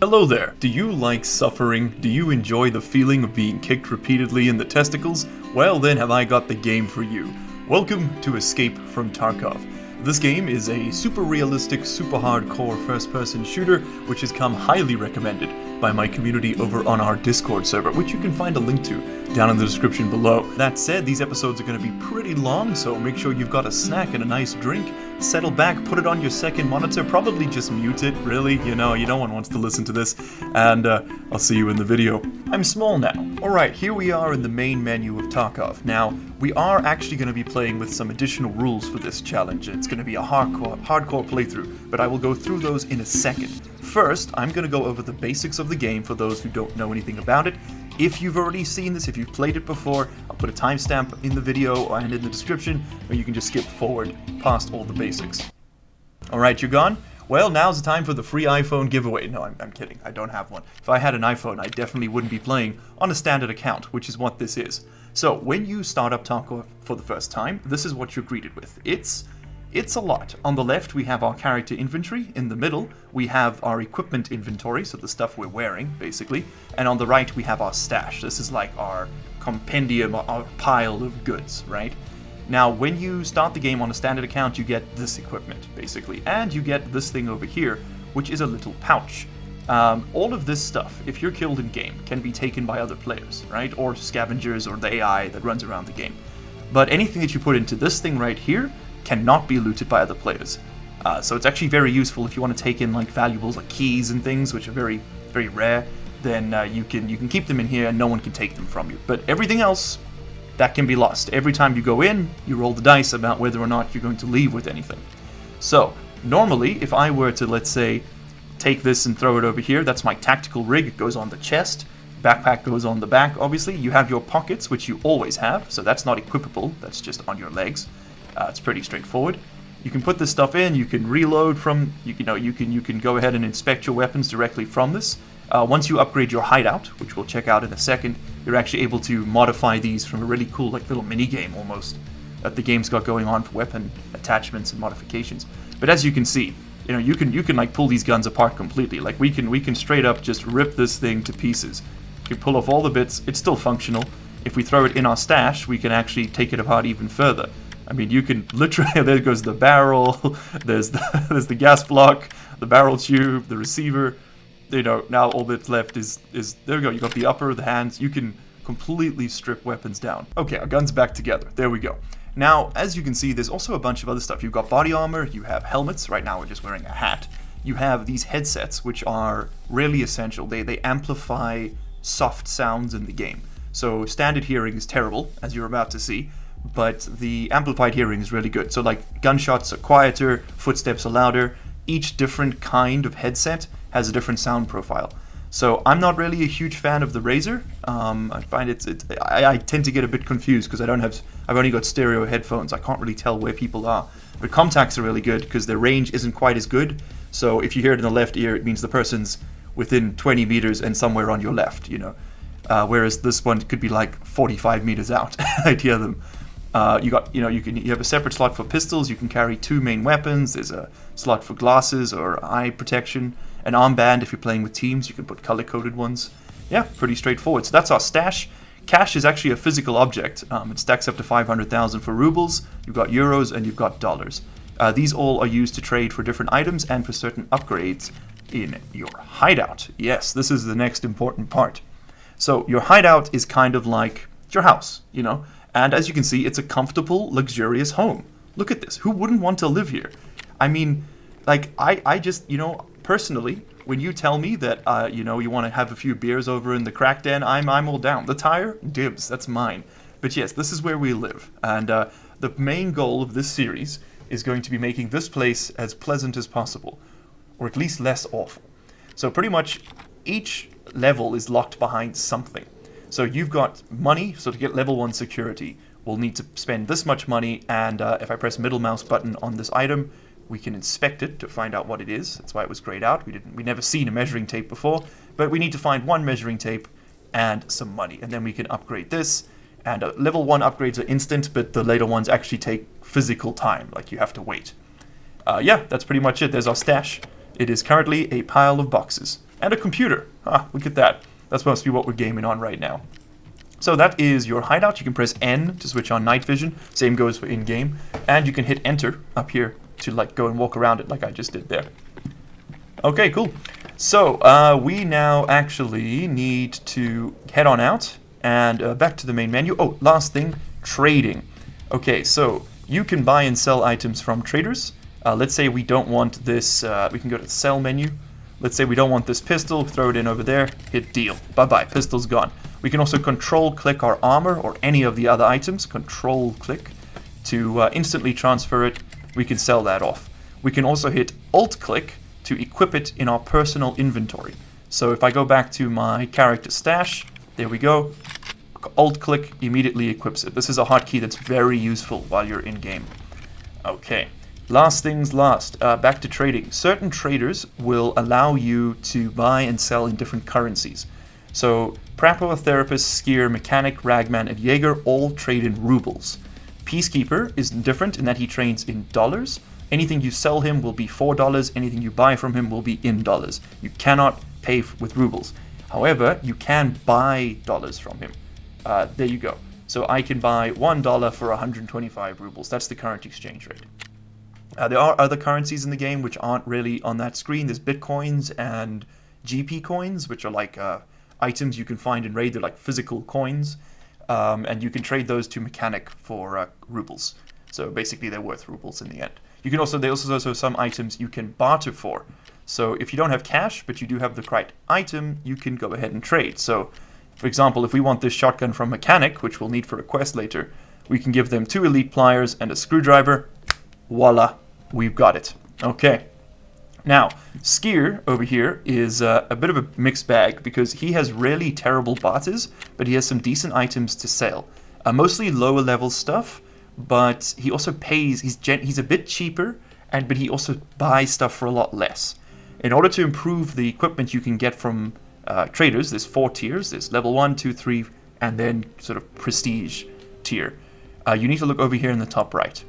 Hello there. Do you like suffering? Do you enjoy the feeling of being kicked repeatedly in the testicles? Well, then have I got the game for you. Welcome to Escape From Tarkov. This game is a super realistic, super hardcore first-person shooter, which has come highly recommended by my community over on our Discord server, which you can find a link to down in the description below. That said, these episodes are going to be pretty long, so make sure you've got a snack and a nice drink. Settle back, put it on your second monitor, probably just mute it, really, no one wants to listen to this, and I'll see you in the video. I'm small now. Alright, here we are in the main menu of Tarkov. Now, we are actually going to be playing with some additional rules for this challenge. It's going to be a hardcore playthrough, but I will go through those in a second. First, I'm going to go over the basics of the game for those who don't know anything about it. If you've already seen this, if you've played it before, I'll put a timestamp in the video and in the description, or you can just skip forward past all the basics. Alright, you're gone? Well, now's the time for the free iPhone giveaway. No, I'm kidding, I don't have one. If I had an iPhone, I definitely wouldn't be playing on a standard account, which is what this is. So, when you start up Tarkov for the first time, this is what you're greeted with. It's a lot. On the left, we have our character inventory. In the middle, we have our equipment inventory, so the stuff we're wearing, basically. And on the right, we have our stash. This is like our compendium, our pile of goods, right? Now, when you start the game on a standard account, you get this equipment, basically. And you get this thing over here, which is a little pouch. All of this stuff, if you're killed in-game, can be taken by other players, right? Or scavengers, or the AI that runs around the game. But anything that you put into this thing right here cannot be looted by other players. So it's actually very useful if you want to take in like valuables like keys and things, which are very, very rare. Then you can keep them in here and no one can take them from you. But everything else, that can be lost. Every time you go in, you roll the dice about whether or not you're going to leave with anything. So normally, if I were to, let's say, take this and throw it over here, that's my tactical rig. It goes on the chest. Backpack goes on the back, obviously. You have your pockets, which you always have, so that's not equipable. That's just on your legs. It's pretty straightforward. You can put this stuff in. You can reload from. You can go ahead and inspect your weapons directly from this. Once you upgrade your hideout, which we'll check out in a second, you're actually able to modify these from a really cool, like, little mini game almost that the game's got going on for weapon attachments and modifications. But as you can see, you can like pull these guns apart completely. Like we can straight up just rip this thing to pieces. You can pull off all the bits. It's still functional. If we throw it in our stash, we can actually take it apart even further. I mean, you can literally, there goes the barrel, there's the gas block, the barrel tube, the receiver. Now all that's left is there we go. You got the upper, the hands. You can completely strip weapons down. Okay, our gun's back together. There we go. Now, as you can see, there's also a bunch of other stuff. You've got body armor, you have helmets. Right now we're just wearing a hat. You have these headsets, which are really essential. They amplify soft sounds in the game. So standard hearing is terrible, as you're about to see. But the amplified hearing is really good. So like gunshots are quieter, footsteps are louder. Each different kind of headset has a different sound profile. So I'm not really a huge fan of the Razer. I find I tend to get a bit confused because I've only got stereo headphones. I can't really tell where people are. But Comtacs are really good because their range isn't quite as good. So if you hear it in the left ear, it means the person's within 20 meters and somewhere on your left, Whereas this one could be like 45 meters out. I'd hear them. You have a separate slot for pistols. You can carry 2 main weapons. There's a slot for glasses or eye protection. An armband if you're playing with teams. You can put color-coded ones. Yeah, pretty straightforward. So that's our stash. Cash is actually a physical object. It stacks up to 500,000 for rubles. You've got euros and you've got dollars. These all are used to trade for different items and for certain upgrades in your hideout. Yes, this is the next important part. So your hideout is kind of like your house, And as you can see, it's a comfortable, luxurious home. Look at this. Who wouldn't want to live here? I mean, like, I just, personally, when you tell me that, you want to have a few beers over in the crack den, I'm all down. The tire? Dibs. That's mine. But yes, this is where we live. And the main goal of this series is going to be making this place as pleasant as possible. Or at least less awful. So pretty much each level is locked behind something. So you've got money, so to get level 1 security, we'll need to spend this much money, and if I press middle mouse button on this item, we can inspect it to find out what it is. That's why it was grayed out. We never seen a measuring tape before, but we need to find 1 measuring tape and some money, and then we can upgrade this. And level 1 upgrades are instant, but the later ones actually take physical time, like you have to wait. Yeah, that's pretty much it. There's our stash. It is currently a pile of boxes. and a computer. Look at that. That's supposed to be what we're gaming on right now. So that is your hideout. You can press N to switch on night vision. Same goes for in-game. And you can hit enter up here to like go and walk around it like I just did there. Okay, cool. So we now actually need to head on out and back to the main menu. Oh, last thing, trading. Okay, so you can buy and sell items from traders. Let's say we don't want this, we can go to the sell menu. Let's say we don't want this pistol, throw it in over there, hit deal. Bye-bye, pistol's gone. We can also control-click our armor or any of the other items, control-click, to instantly transfer it. We can sell that off. We can also hit alt-click to equip it in our personal inventory. So if I go back to my character stash, there we go, alt-click immediately equips it. This is a hotkey that's very useful while you're in-game. Okay. Last things last, back to trading. Certain traders will allow you to buy and sell in different currencies. So, Prapor, Therapist, Skier, Mechanic, Ragman, and Jaeger all trade in rubles. Peacekeeper is different in that he trades in dollars. Anything you sell him will be $4, anything you buy from him will be in dollars. You cannot pay with rubles. However, you can buy dollars from him. There you go. So I can buy $1 for 125 rubles. That's the current exchange rate. There are other currencies in the game which aren't really on that screen. There's Bitcoins and GP coins, which are like items you can find in Raid. They're like physical coins. And you can trade those to Mechanic for rubles. So basically they're worth rubles in the end. You can also, there's also some items you can barter for. So if you don't have cash, but you do have the right item, you can go ahead and trade. So, for example, if we want this shotgun from Mechanic, which we'll need for a quest later, we can give them 2 elite pliers and a screwdriver. Voila. We've got it. Okay. Now, Skier over here is a bit of a mixed bag because he has really terrible barters, but he has some decent items to sell. Mostly lower level stuff, but he also pays, he's a bit cheaper, but he also buys stuff for a lot less. In order to improve the equipment you can get from traders, there's 4 tiers. There's level 1, 2, 3, and then sort of prestige tier. You need to look over here in the top right.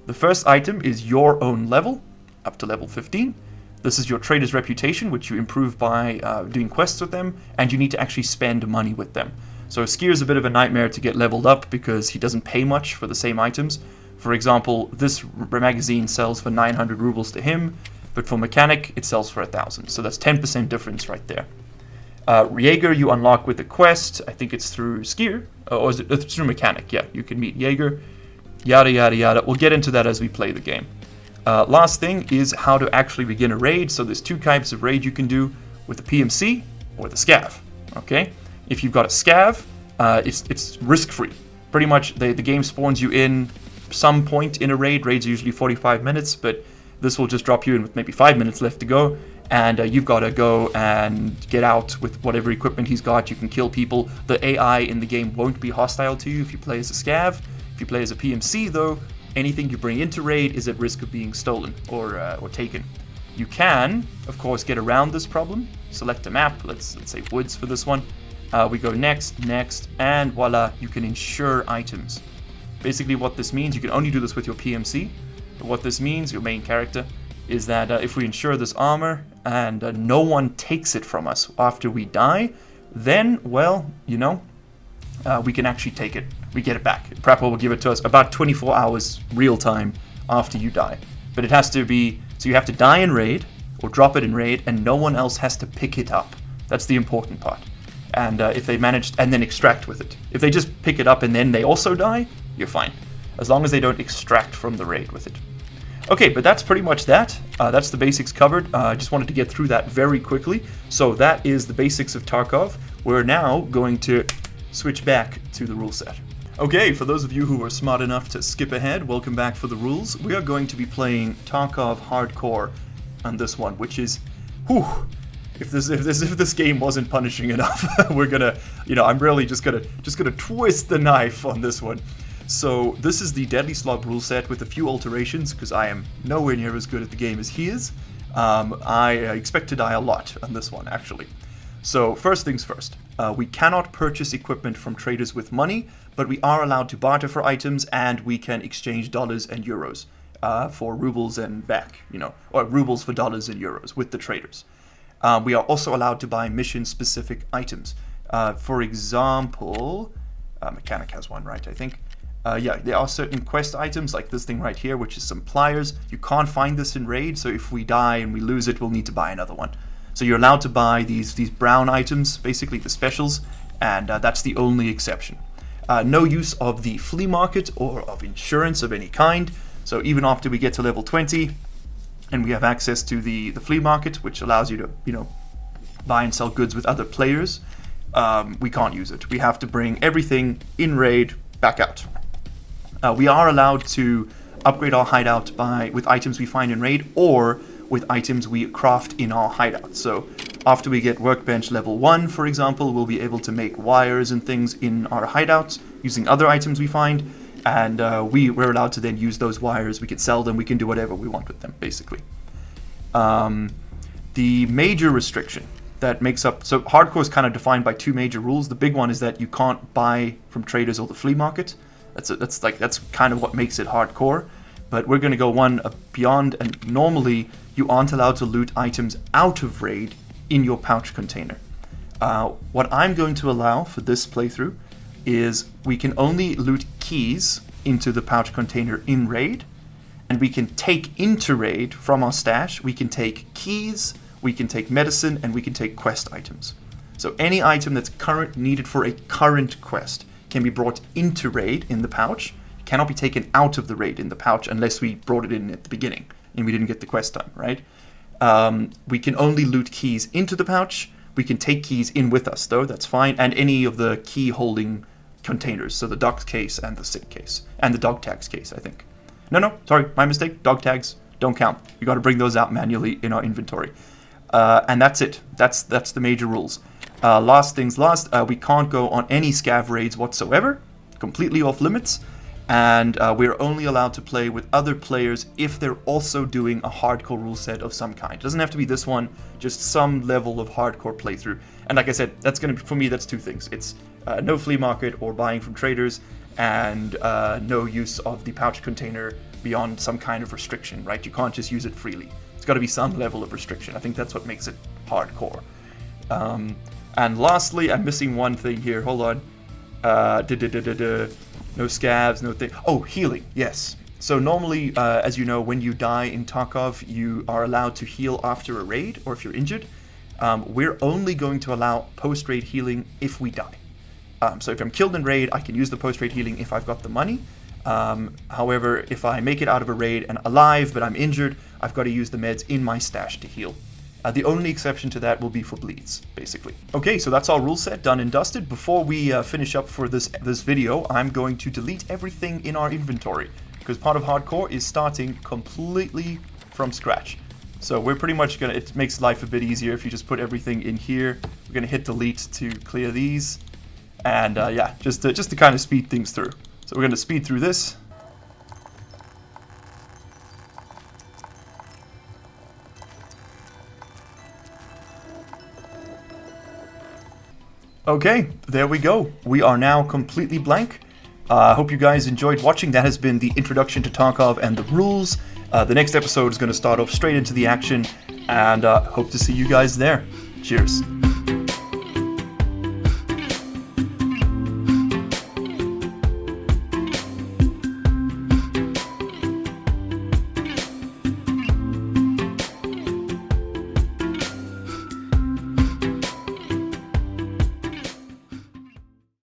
The first item is your own level, up to level 15. This is your trader's reputation, which you improve by doing quests with them, and you need to actually spend money with them. So Skier is a bit of a nightmare to get leveled up because he doesn't pay much for the same items. For example, this magazine sells for 900 rubles to him, but for Mechanic, it sells for 1,000. So that's 10% difference right there. Jaeger you unlock with a quest. I think it's through Skier, or is it through Mechanic? Yeah, you can meet Jaeger. Yada, yada, yada. We'll get into that as we play the game. Last thing is how to actually begin a raid. So there's 2 types of raid you can do, with the PMC or the scav. Okay? If you've got a scav, it's risk-free. Pretty much, the game spawns you in some point in a raid. Raids are usually 45 minutes, but this will just drop you in with maybe 5 minutes left to go. And you've got to go and get out with whatever equipment he's got. You can kill people. The AI in the game won't be hostile to you if you play as a scav. If you play as a PMC, though, anything you bring into raid is at risk of being stolen or taken. You can, of course, get around this problem. Select a map. Let's say woods for this one. We go next, and voila, you can insure items. Basically, what this means, you can only do this with your PMC. But what this means, your main character, is that if we insure this armor and no one takes it from us after we die, then, well, you know, we can actually take it. We get it back. Prapor will give it to us about 24 hours real time after you die. But it has to be, so you have to die in raid, or drop it in raid, and no one else has to pick it up. That's the important part. And if they manage, and then extract with it. If they just pick it up and then they also die, you're fine. As long as they don't extract from the raid with it. Okay, but that's pretty much that. That's the basics covered. I just wanted to get through that very quickly. So that is the basics of Tarkov. We're now going to switch back to the rule set. Okay, for those of you who were smart enough to skip ahead, welcome back for the rules. We are going to be playing Tarkov Hardcore on this one, which is, whew, if this game wasn't punishing enough, we're gonna, you know, I'm really just gonna twist the knife on this one. So this is the Deadly Slob rule set with a few alterations, because I am nowhere near as good at the game as he is. I expect to die a lot on this one, actually. So first things first, we cannot purchase equipment from traders with money, but we are allowed to barter for items, and we can exchange dollars and euros for rubles and back, you know, or rubles for dollars and euros with the traders. We are also allowed to buy mission-specific items. For example, mechanic has one, right, I think. Yeah, there are certain quest items, like this thing right here, which is some pliers. You can't find this in Raid, so if we die and we lose it, we'll need to buy another one. So you're allowed to buy these brown items, basically the specials, and that's the only exception. No use of the flea market or of insurance of any kind. So even after we get to level 20, and we have access to the flea market, which allows you to, you know, buy and sell goods with other players, we can't use it. We have to bring everything in Raid back out. We are allowed to upgrade our hideout with items we find in Raid, or with items we craft in our hideout. So after we get workbench level 1, for example, we'll be able to make wires and things in our hideouts using other items we find, and we're allowed to then use those wires. We can sell them, we can do whatever we want with them, basically. The major restriction that makes up, so hardcore is kind of defined by two major rules. The big one is that you can't buy from traders or the flea market. That's kind of what makes it hardcore. But we're going to go one beyond, and normally you aren't allowed to loot items out of Raid in your pouch container. What I'm going to allow for this playthrough is we can only loot keys into the pouch container in Raid, and we can take into Raid from our stash, we can take keys, we can take medicine, and we can take quest items. So any item that's needed for a current quest can be brought into Raid in the pouch, cannot be taken out of the Raid in the pouch unless we brought it in at the beginning and we didn't get the quest done, right? We can only loot keys into the pouch. We can take keys in with us, though, that's fine, and any of the key holding containers, so the doc case and the SIG case, and the dog tags case, I think. No, sorry, my mistake, dog tags don't count. You got to bring those out manually in our inventory. And that's it. That's the major rules. Last things last, we can't go on any scav raids whatsoever, completely off limits, and we're only allowed to play with other players if they're also doing a hardcore rule set of some kind. It doesn't have to be this one, just some level of hardcore playthrough. And like I said, that's going to, for me, that's two things. It's no flea market or buying from traders, and no use of the pouch container beyond some kind of restriction, right? You can't just use it freely. It's got to be some level of restriction. I think that's what makes it hardcore. And lastly, I'm missing one thing here. Hold on. No scabs, no thing. Oh, healing. Yes. So normally, as you know, when you die in Tarkov, you are allowed to heal after a raid, or if you're injured. We're only going to allow post-raid healing if we die. So if I'm killed in raid, I can use the post-raid healing if I've got the money. However, if I make it out of a raid and alive, but I'm injured, I've got to use the meds in my stash to heal. The only exception to that will be for bleeds, basically. Okay, so that's our rule set done and dusted. Before we finish up for this video, I'm going to delete everything in our inventory, because part of hardcore is starting completely from scratch. So we're pretty much gonna, it makes life a bit easier if you just put everything in here. We're gonna hit delete to clear these, and yeah, just to kind of speed things through. So we're gonna speed through this. Okay, there we go. We are now completely blank. I hope you guys enjoyed watching. That has been the introduction to Tarkov and the rules. The next episode is going to start off straight into the action, and hope to see you guys there. Cheers.